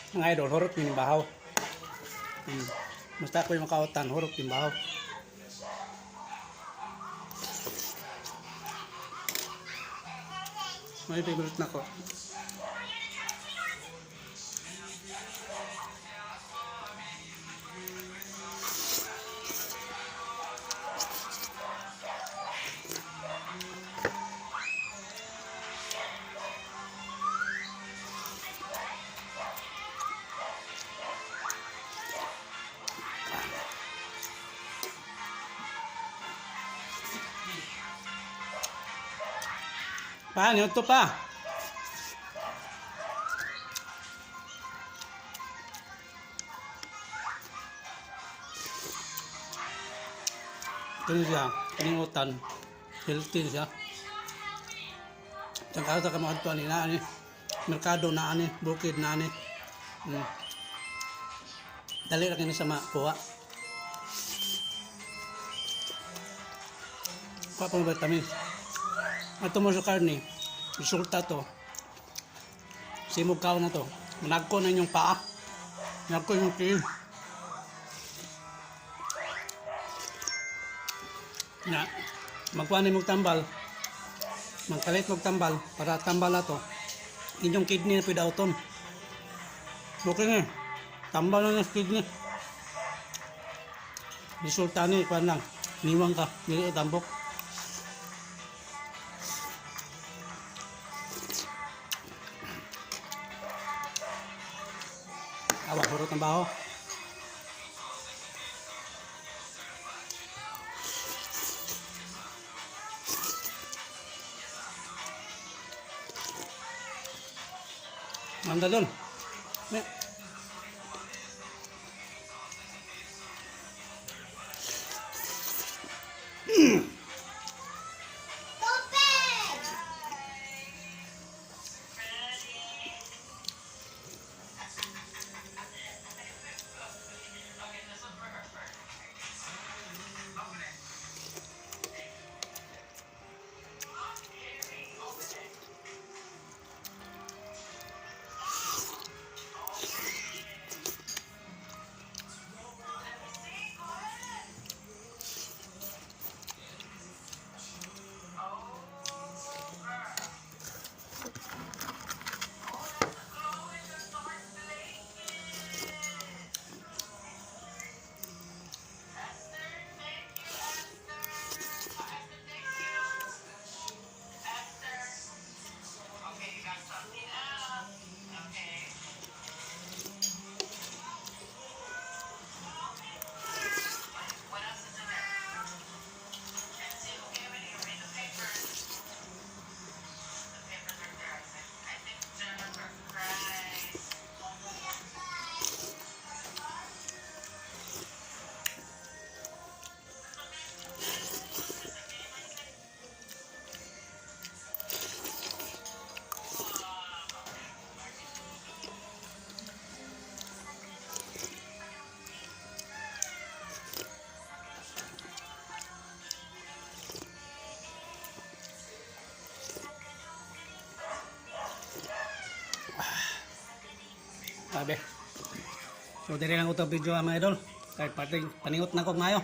Mga idol, hurot yung bahaw. Basta ko yung makautan, hurot yung bahaw. May favorite na ko. Paano ito pa? Ito siya, kalimutan. Healthy siya. Sangka sa kamahal ito, ani, merkado na ani, bukid na ani. Dali lang ini sa makuha. Kuha pang vitamin. Ito mo sa karne, resulta to. Simog kao na to. Managko na yung paa. Managko yung tiil. Na, magkuha na mong tambal. Magkalit mong tambal para tambal na to. Inyong kidney na pidauton. Okay na. Tambal na ng kidney. Resulta ni, kuha lang. Niwang ka, nili tambok. Awa, hurot ng baho. Manda doon. Sabi. So, diri lang ito video mga idol. Kahit paningot na ko ngayon.